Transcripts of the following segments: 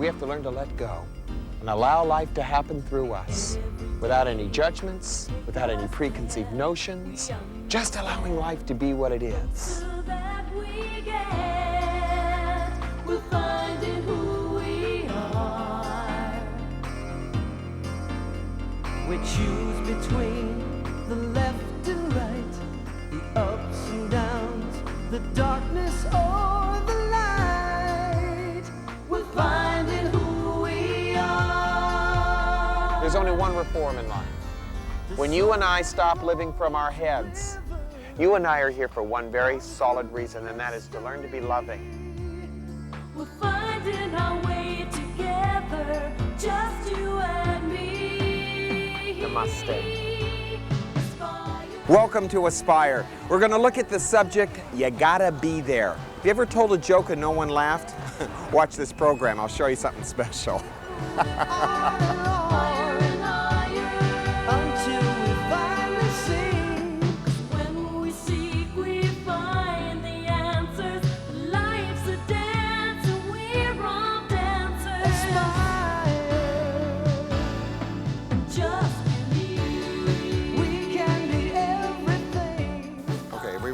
We have to learn to let go and allow life to happen through us without any judgments, without any preconceived notions, just allowing life to be what it is. We choose between the left and right, the ups and downs, the darkness or the light. We're finding who we are. There's only one reform in life. When you and I stop living from our heads, you and I are here for one very solid reason, and that is to learn to be loving. We're finding our way together, just you and me. Namaste. Welcome to Aspire. We're going to look at the subject, you gotta be there. Have you ever told a joke and no one laughed? Watch this program, I'll show you something special.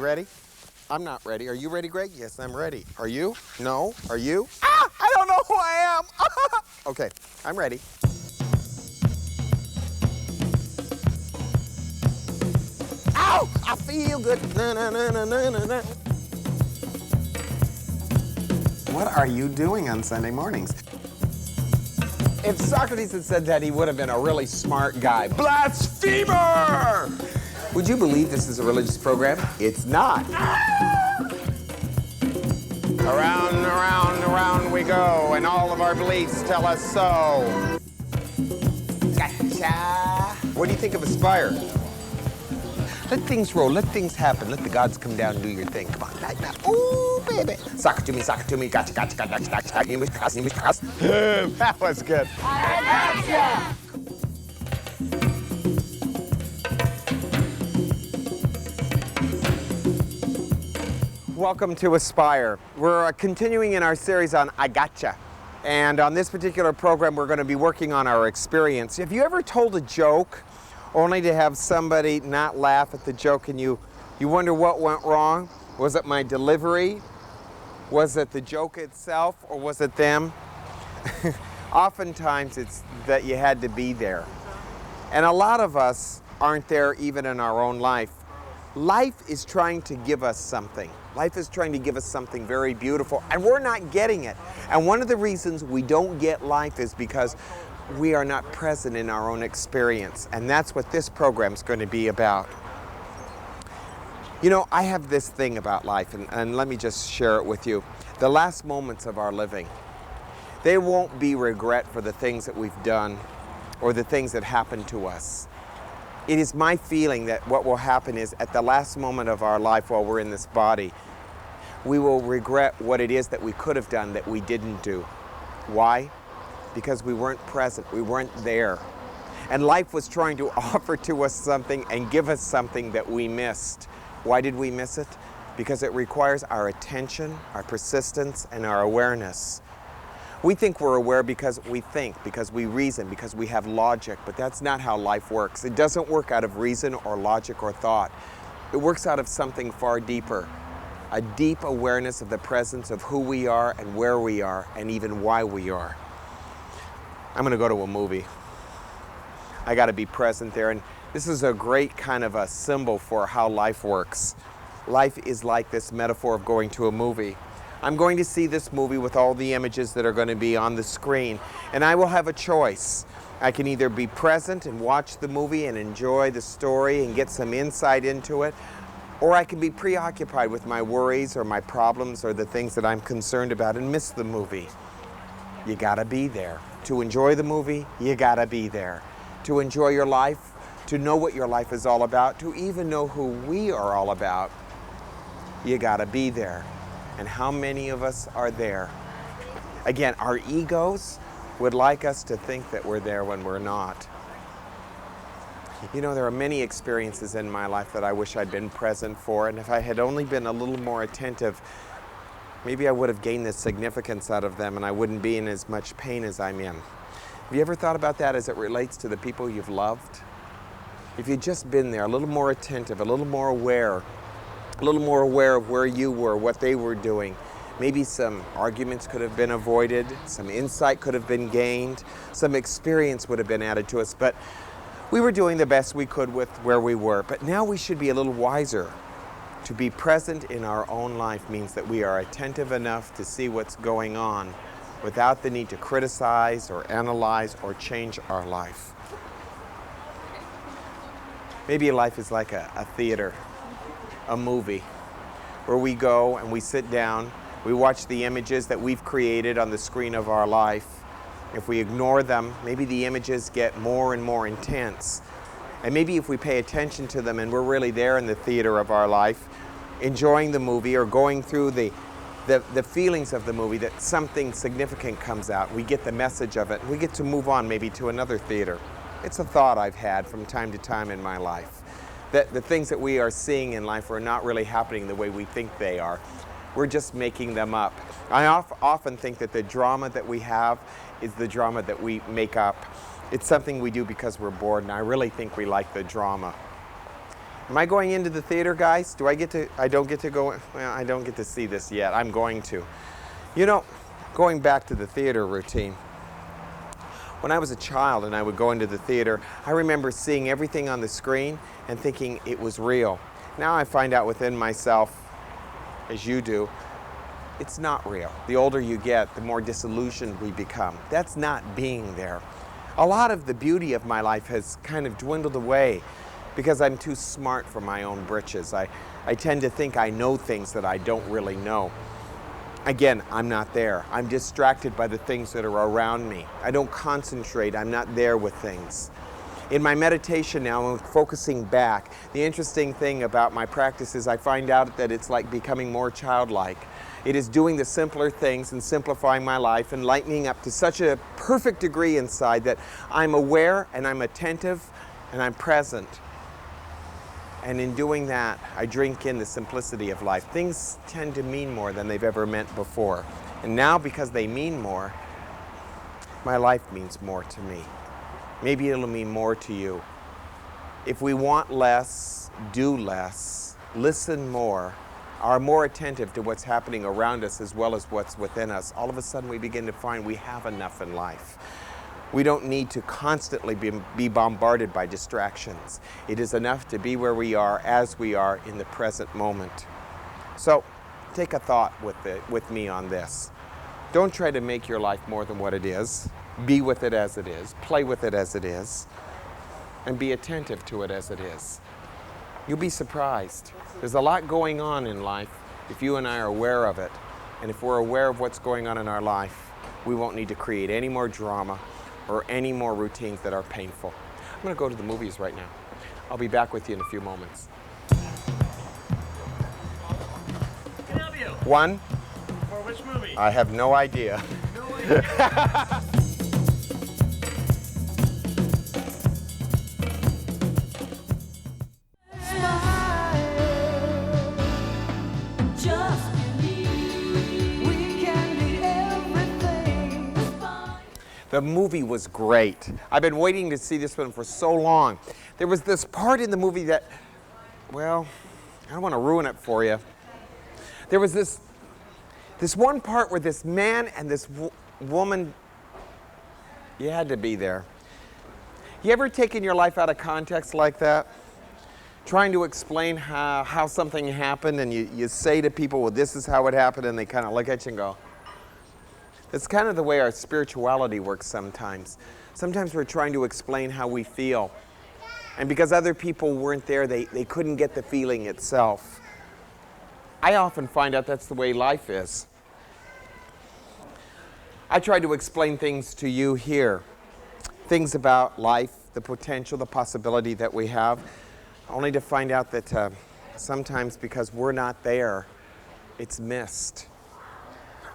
Ready? I'm not ready. Are you ready, Greg? Yes, I'm ready. Are you? No? Are you? Ah! I don't know who I am! Okay, I'm ready. Ow! I feel good. Na, na, na, na, na, na, na. What are you doing on Sunday mornings? If Socrates had said that, he would have been a really smart guy. Blasphemer! Would you believe this is a religious program? It's not. Around and around and around we go, and all of our beliefs tell us so. Gotcha. What do you think of Aspire? Let things roll, let things happen, let the gods come down and do your thing. Come on, like that. Ooh, baby. Sock it to me, gotcha, gotcha, gotcha, gotcha, gotcha. That was good. I gotcha. Welcome to Aspire. We're continuing in our series on I Gotcha. And on this particular program, we're going to be working on our experience. Have you ever told a joke only to have somebody not laugh at the joke and you wonder what went wrong? Was it my delivery? Was it the joke itself, or was it them? Oftentimes it's that you had to be there. And a lot of us aren't there even in our own life. Life is trying to give us something. Life is trying to give us something very beautiful, and we're not getting it. And one of the reasons we don't get life is because we are not present in our own experience. And that's what this program is going to be about. You know, I have this thing about life, and let me just share it with you. The last moments of our living, they won't be regret for the things that we've done or the things that happened to us. It is my feeling that what will happen is at the last moment of our life while we're in this body, we will regret what it is that we could have done that we didn't do. Why? Because we weren't present, we weren't there. And life was trying to offer to us something and give us something that we missed. Why did we miss it? Because it requires our attention, our persistence, and our awareness. We think we're aware because we think, because we reason, because we have logic, but that's not how life works. It doesn't work out of reason or logic or thought. It works out of something far deeper, a deep awareness of the presence of who we are and where we are and even why we are. I'm going to go to a movie. I got to be present there, and this is a great kind of a symbol for how life works. Life is like this metaphor of going to a movie. I'm going to see this movie with all the images that are going to be on the screen, and I will have a choice. I can either be present and watch the movie and enjoy the story and get some insight into it, or I can be preoccupied with my worries or my problems or the things that I'm concerned about and miss the movie. You gotta be there. To enjoy the movie, you gotta be there. To enjoy your life, to know what your life is all about, to even know who we are all about, you gotta be there. And how many of us are there? Again, our egos would like us to think that we're there when we're not. You know, there are many experiences in my life that I wish I'd been present for, and if I had only been a little more attentive, maybe I would have gained the significance out of them and I wouldn't be in as much pain as I'm in. Have you ever thought about that as it relates to the people you've loved? If you'd just been there, a little more attentive, a little more aware of where you were, what they were doing, maybe some arguments could have been avoided, some insight could have been gained, some experience would have been added to us, but we were doing the best we could with where we were. But now we should be a little wiser. To be present in our own life means that we are attentive enough to see what's going on without the need to criticize or analyze or change our life. Maybe life is like a theater, a movie, where we go and we sit down, we watch the images that we've created on the screen of our life. If we ignore them, maybe the images get more and more intense. And maybe if we pay attention to them and we're really there in the theater of our life, enjoying the movie or going through the feelings of the movie, that something significant comes out. We get the message of it. We get to move on maybe to another theater. It's a thought I've had from time to time in my life, that the things that we are seeing in life are not really happening the way we think they are. We're just making them up. I often think that the drama that we have is the drama that we make up. It's something we do because we're bored, and I really think we like the drama. Am I going into the theater, guys? I don't get to go, well, I don't get to see this yet. I'm going to. You know, going back to the theater routine, when I was a child and I would go into the theater, I remember seeing everything on the screen and thinking it was real. Now I find out within myself, as you do, it's not real. The older you get, the more disillusioned we become. That's not being there. A lot of the beauty of my life has kind of dwindled away because I'm too smart for my own britches. I tend to think I know things that I don't really know. Again, I'm not there. I'm distracted by the things that are around me. I don't concentrate. I'm not there with things. In my meditation now, I'm focusing back. The interesting thing about my practice is I find out that it's like becoming more childlike. It is doing the simpler things and simplifying my life and lightening up to such a perfect degree inside that I'm aware and I'm attentive and I'm present. And in doing that, I drink in the simplicity of life. Things tend to mean more than they've ever meant before. And now, because they mean more, my life means more to me. Maybe it'll mean more to you. If we want less, do less, listen more, are more attentive to what's happening around us as well as what's within us, all of a sudden we begin to find we have enough in life. We don't need to constantly be bombarded by distractions. It is enough to be where we are as we are in the present moment. So take a thought with me on this. Don't try to make your life more than what it is. Be with it as it is. Play with it as it is. And be attentive to it as it is. You'll be surprised. There's a lot going on in life if you and I are aware of it. And if we're aware of what's going on in our life, we won't need to create any more drama or any more routines that are painful. I'm going to go to the movies right now. I'll be back with you in a few moments. Can I help you? One, For which movie? I have no idea. No idea. Just believe we can be everything. The movie was great. I've been waiting to see this one for so long. There was this part in the movie that, well, I don't want to ruin it for you. There was this one part where this man and this woman, you had to be there. You ever taken your life out of context like that? Trying to explain how something happened, and you say to people, well, this is how it happened, and they kind of look at you and go. It's kind of the way our spirituality works sometimes. Sometimes we're trying to explain how we feel. And because other people weren't there, they couldn't get the feeling itself. I often find out that's the way life is. I try to explain things to you here. Things about life, the potential, the possibility that we have, only to find out that sometimes because we're not there, it's missed.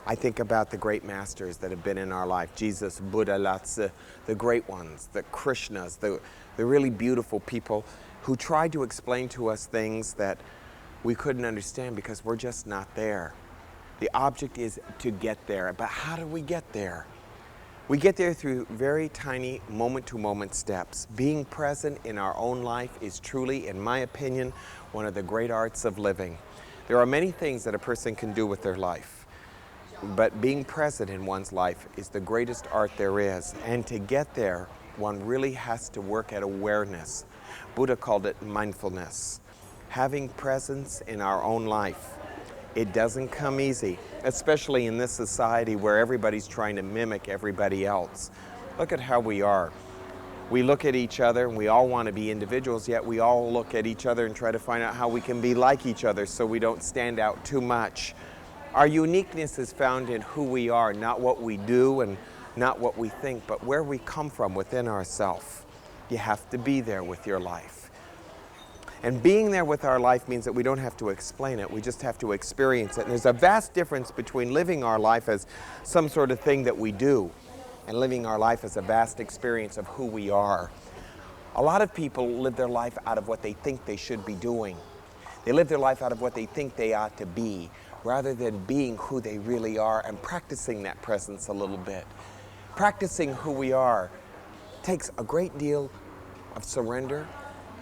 I think about the great masters that have been in our life, Jesus, Buddha, Lao-Tzu, the great ones, the Krishnas, the really beautiful people who tried to explain to us things that we couldn't understand because we're just not there. The object is to get there. But how do we get there? We get there through very tiny moment-to-moment steps. Being present in our own life is truly, in my opinion, one of the great arts of living. There are many things that a person can do with their life, but being present in one's life is the greatest art there is. And to get there, one really has to work at awareness. Buddha called it mindfulness. Having presence in our own life. It doesn't come easy, especially in this society where everybody's trying to mimic everybody else. Look at how we are. We look at each other and we all want to be individuals, yet we all look at each other and try to find out how we can be like each other so we don't stand out too much. Our uniqueness is found in who we are, not what we do and not what we think, but where we come from within ourselves. You have to be there with your life. And being there with our life means that we don't have to explain it, we just have to experience it. And there's a vast difference between living our life as some sort of thing that we do and living our life as a vast experience of who we are. A lot of people live their life out of what they think they should be doing. They live their life out of what they think they ought to be, rather than being who they really are and practicing that presence a little bit. Practicing who we are takes a great deal of surrender,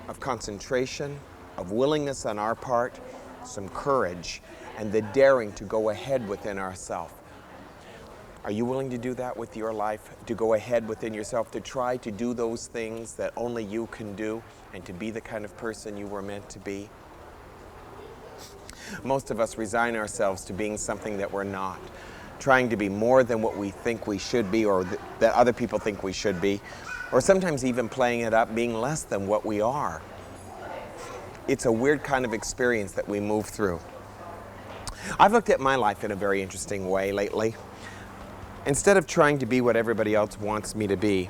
of concentration, of willingness on our part, some courage, and the daring to go ahead within ourselves. Are you willing to do that with your life? To go ahead within yourself, to try to do those things that only you can do, and to be the kind of person you were meant to be? Most of us resign ourselves to being something that we're not, trying to be more than what we think we should be or that other people think we should be, or sometimes even playing it up, being less than what we are. It's a weird kind of experience that we move through. I've looked at my life in a very interesting way lately. Instead of trying to be what everybody else wants me to be,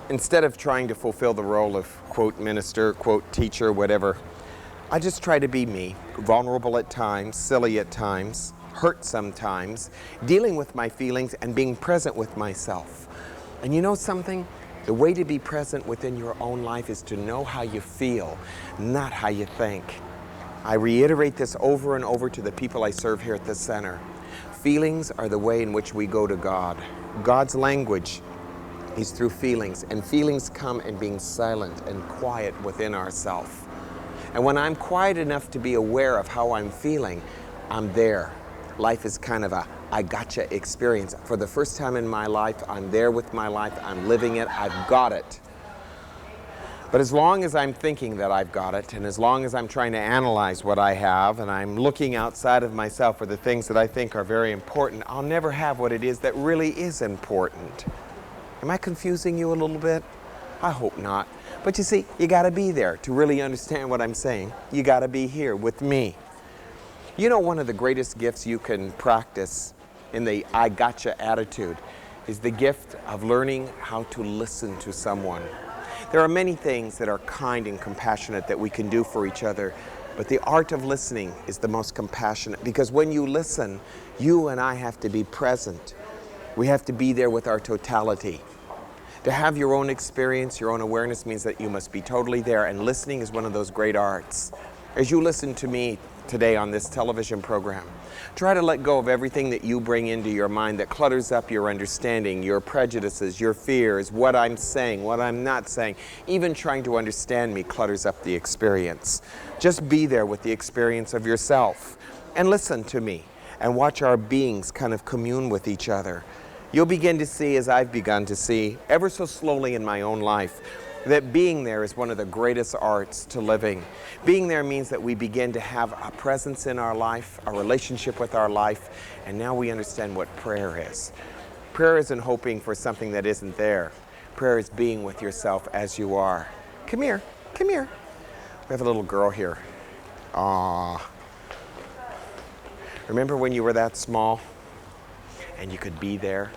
instead of trying to fulfill the role of, quote, minister, quote, teacher, whatever, I just try to be me, vulnerable at times, silly at times, hurt sometimes, dealing with my feelings and being present with myself. And you know something? The way to be present within your own life is to know how you feel, not how you think. I reiterate this over and over to the people I serve here at the center. Feelings are the way in which we go to God. God's language is through feelings, and feelings come in being silent and quiet within ourselves. And when I'm quiet enough to be aware of how I'm feeling, I'm there. Life is kind of a I gotcha experience. For the first time in my life, I'm there with my life, I'm living it, I've got it. But as long as I'm thinking that I've got it, and as long as I'm trying to analyze what I have, and I'm looking outside of myself for the things that I think are very important, I'll never have what it is that really is important. Am I confusing you a little bit? I hope not. But you see, you gotta be there to really understand what I'm saying. You gotta be here with me. You know, one of the greatest gifts you can practice in the I gotcha attitude is the gift of learning how to listen to someone. There are many things that are kind and compassionate that we can do for each other, but the art of listening is the most compassionate, because when you listen, you and I have to be present. We have to be there with our totality. To have your own experience, your own awareness means that you must be totally there, and listening is one of those great arts. As you listen to me today on this television program, try to let go of everything that you bring into your mind that clutters up your understanding, your prejudices, your fears, what I'm saying, what I'm not saying. Even trying to understand me clutters up the experience. Just be there with the experience of yourself and listen to me and watch our beings kind of commune with each other. You'll begin to see, as I've begun to see, ever so slowly in my own life, that being there is one of the greatest arts to living. Being there means that we begin to have a presence in our life, a relationship with our life, and now we understand what prayer is. Prayer isn't hoping for something that isn't there. Prayer is being with yourself as you are. Come here, come here. We have a little girl here. Aww. Remember when you were that small and you could be there?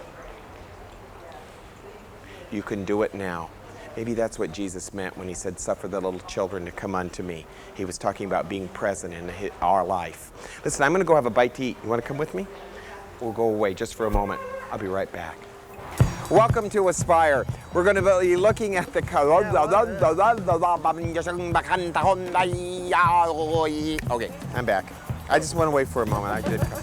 You can do it now. Maybe that's what Jesus meant when he said, suffer the little children to come unto me. He was talking about being present in our life. Listen, I'm going to go have a bite to eat. You want to come with me? We'll go away just for a moment. I'll be right back. Welcome to Aspire. We're going to be looking at the... Okay, I'm back. I just went away for a moment. I did come.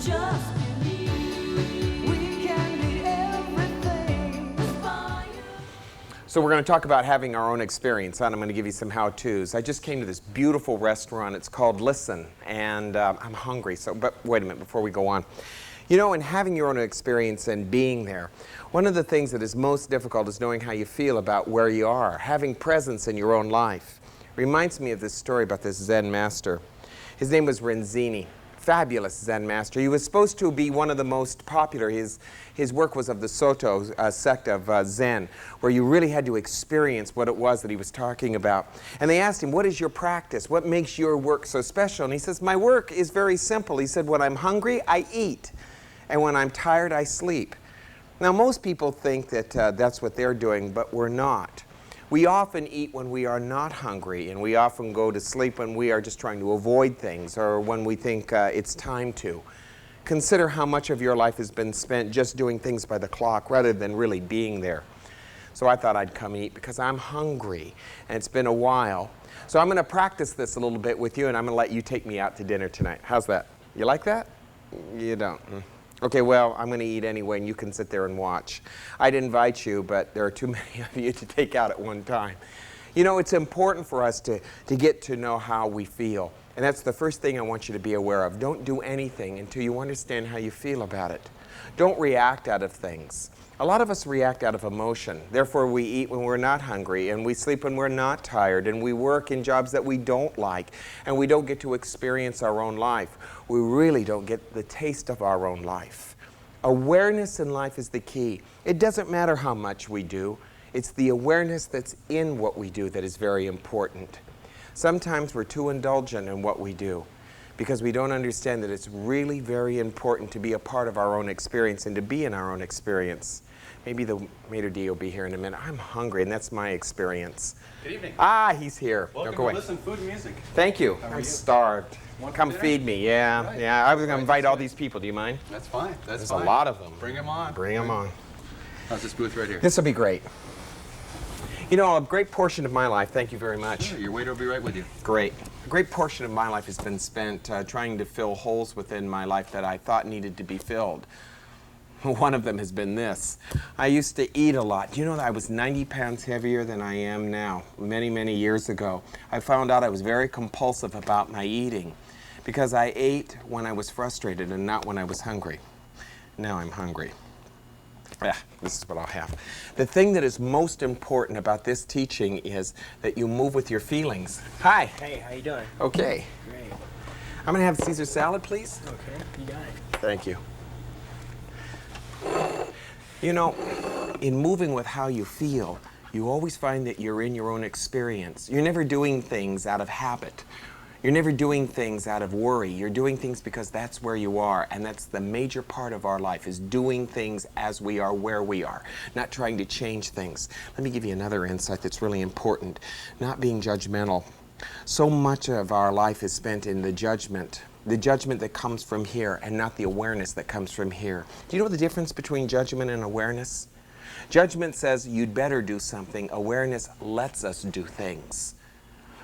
Just believe we can be everything. Aspire. So we're going to talk about having our own experience, and I'm going to give you some how-tos. I just came to this beautiful restaurant. It's called Listen, and I'm hungry. But wait a minute before we go on. You know, in having your own experience and being there, one of the things that is most difficult is knowing how you feel about where you are, having presence in your own life. Reminds me of this story about this Zen master. His name was Renzini. Fabulous Zen master. He was supposed to be one of the most popular. His work was of the Soto sect of Zen, where you really had to experience what it was that he was talking about. And they asked him, what is your practice? What makes your work so special? And he says, my work is very simple. He said, when I'm hungry, I eat. And when I'm tired, I sleep. Now, most people think that that's what they're doing, but we're not. We often eat when we are not hungry, and we often go to sleep when we are just trying to avoid things or when we think it's time to. Consider how much of your life has been spent just doing things by the clock rather than really being there. So I thought I'd come eat because I'm hungry, and it's been a while. So I'm going to practice this a little bit with you, and I'm going to let you take me out to dinner tonight. How's that? You like that? You don't? Okay, well, I'm going to eat anyway, and you can sit there and watch. I'd invite you, but there are too many of you to take out at one time. You know, it's important for us to get to know how we feel. And that's the first thing I want you to be aware of. Don't do anything until you understand how you feel about it. Don't react out of things. A lot of us react out of emotion. Therefore, we eat when we're not hungry, and we sleep when we're not tired, and we work in jobs that we don't like, and we don't get to experience our own life. We really don't get the taste of our own life. Awareness in life is the key. It doesn't matter how much we do. It's the awareness that's in what we do that is very important. Sometimes we're too indulgent in what we do because we don't understand that it's really very important to be a part of our own experience and to be in our own experience. Maybe the maitre d' will be here in a minute. I'm hungry, and that's my experience. Good evening. Ah, he's here. Welcome No, go away. to Listen Food and Music. Thank you. How are I'm you? starved. Want Come dinner? feed me. Yeah, Right. yeah. I was going Right, to invite that's all it. these people. Do you mind? That's fine. That's There's fine. a lot of them. Bring them on. Bring them on. How's this booth right here? This will be great. You know, a great portion of my life, thank you very much. Sure, your waiter will be right with you. Great. A great portion of my life has been spent trying to fill holes within my life that I thought needed to be filled. One of them has been this. I used to eat a lot. Do you know that I was 90 pounds heavier than I am now, many, many years ago? I found out I was very compulsive about my eating because I ate when I was frustrated and not when I was hungry. Now I'm hungry. This is what I'll have. The thing that is most important about this teaching is that you move with your feelings. Hi. Hey, how you doing? Okay. Great. I'm going to have Caesar salad, please. Okay, you got it. Thank you. You know, in moving with how you feel, you always find that you're in your own experience. You're never doing things out of habit. You're never doing things out of worry. You're doing things because that's where you are, and that's the major part of our life, is doing things as we are, where we are, not trying to change things. Let me give you another insight that's really important, not being judgmental. So much of our life is spent in the judgment that comes from here and not the awareness that comes from here. Do you know the difference between judgment and awareness? Judgment says you'd better do something. Awareness lets us do things.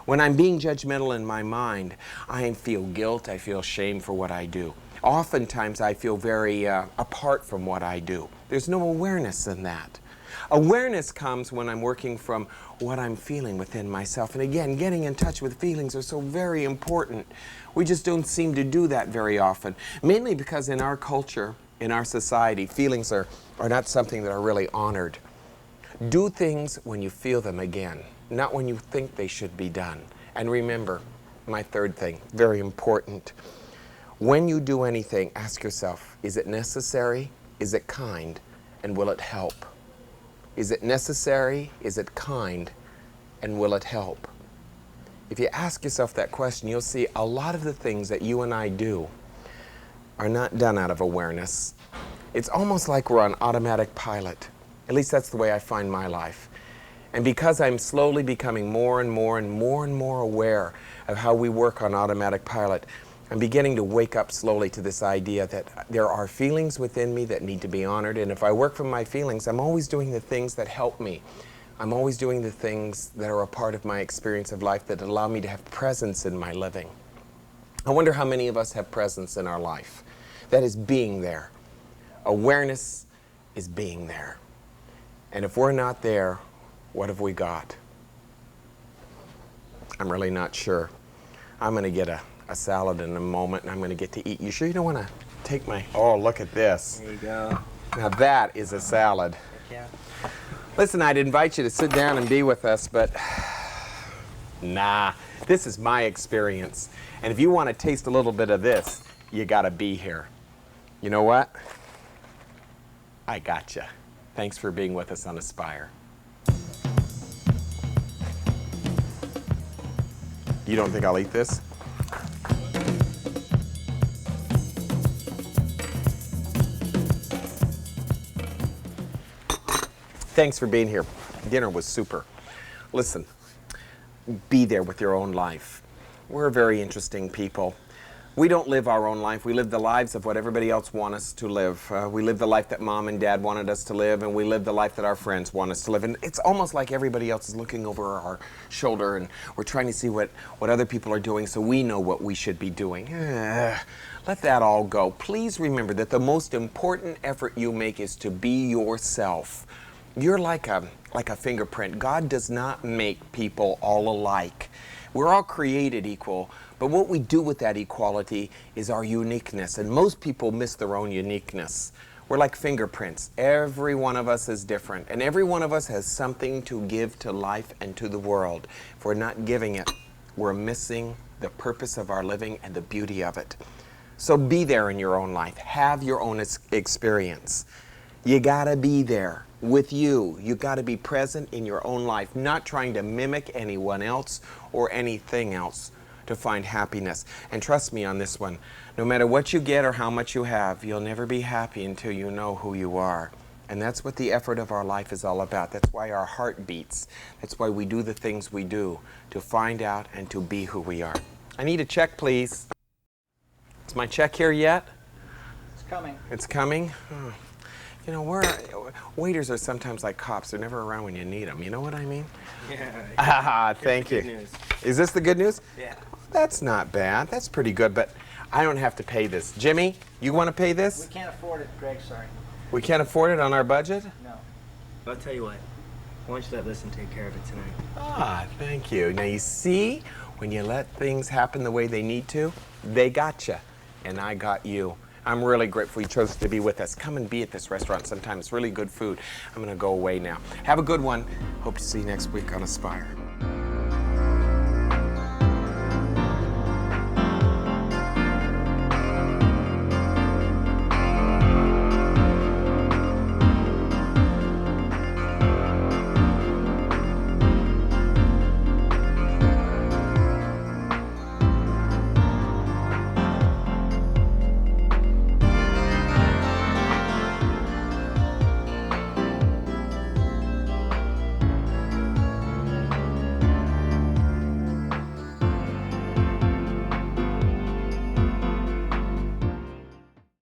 When I'm being judgmental in my mind, I feel guilt, I feel shame for what I do. Oftentimes I feel very apart from what I do. There's no awareness in that. Awareness comes when I'm working from what I'm feeling within myself. And again, getting in touch with feelings are so very important. We just don't seem to do that very often, mainly because in our culture, in our society, feelings are not something that are really honored. Do things when you feel them again, not when you think they should be done. And remember, my third thing, very important. When you do anything, ask yourself, is it necessary? Is it kind? And will it help? Is it necessary? Is it kind? And will it help? If you ask yourself that question, you'll see a lot of the things that you and I do are not done out of awareness. It's almost like we're on automatic pilot. At least that's the way I find my life. And because I'm slowly becoming more and more aware of how we work on automatic pilot, I'm beginning to wake up slowly to this idea that there are feelings within me that need to be honored, and if I work from my feelings, I'm always doing the things that help me. I'm always doing the things that are a part of my experience of life that allow me to have presence in my living. I wonder how many of us have presence in our life. That is being there. Awareness is being there. And if we're not there, what have we got? I'm really not sure. I'm going to get a salad in a moment, and I'm going to get to eat. You sure you don't want to take my... Oh, look at this. There you go. Now that is a salad. Yeah. Listen, I'd invite you to sit down and be with us, but nah, this is my experience. And if you want to taste a little bit of this, you got to be here. You know what? I gotcha. Thanks for being with us on Aspire. You don't think I'll eat this? Thanks for being here. Dinner was super. Listen, be there with your own life. We're very interesting people. We don't live our own life. We live the lives of what everybody else wants us to live. We live the life that mom and dad wanted us to live, and we live the life that our friends want us to live. And it's almost like everybody else is looking over our shoulder, and we're trying to see what other people are doing so we know what we should be doing. Let that all go. Please remember that the most important effort you make is to be yourself. You're like a fingerprint. God does not make people all alike. We're all created equal, but what we do with that equality is our uniqueness, and most people miss their own uniqueness. We're like fingerprints. Every one of us is different, and every one of us has something to give to life and to the world. If we're not giving it, we're missing the purpose of our living and the beauty of it. So be there in your own life. Have your own experience. You gotta be there with you. You gotta be present in your own life, not trying to mimic anyone else or anything else to find happiness. And trust me on this one, no matter what you get or how much you have, you'll never be happy until you know who you are. And that's what the effort of our life is all about. That's why our heart beats. That's why we do the things we do, to find out and to be who we are. I need a check, please. Is my check here yet? It's coming. It's coming? Oh. You know, waiters are sometimes like cops. They're never around when you need them. You know what I mean? Yeah. Thank you. Good news. Is this the good news? Yeah. That's not bad. That's pretty good, but I don't have to pay this. Jimmy, you want to pay this? We can't afford it, Greg, sorry. We can't afford it on our budget? No. But I'll tell you what. Why don't you let Listen take care of it tonight? Thank you. Now you see, when you let things happen the way they need to, they got you, and I got you. I'm really grateful you chose to be with us. Come and be at this restaurant sometime. It's really good food. I'm going to go away now. Have a good one. Hope to see you next week on Aspire.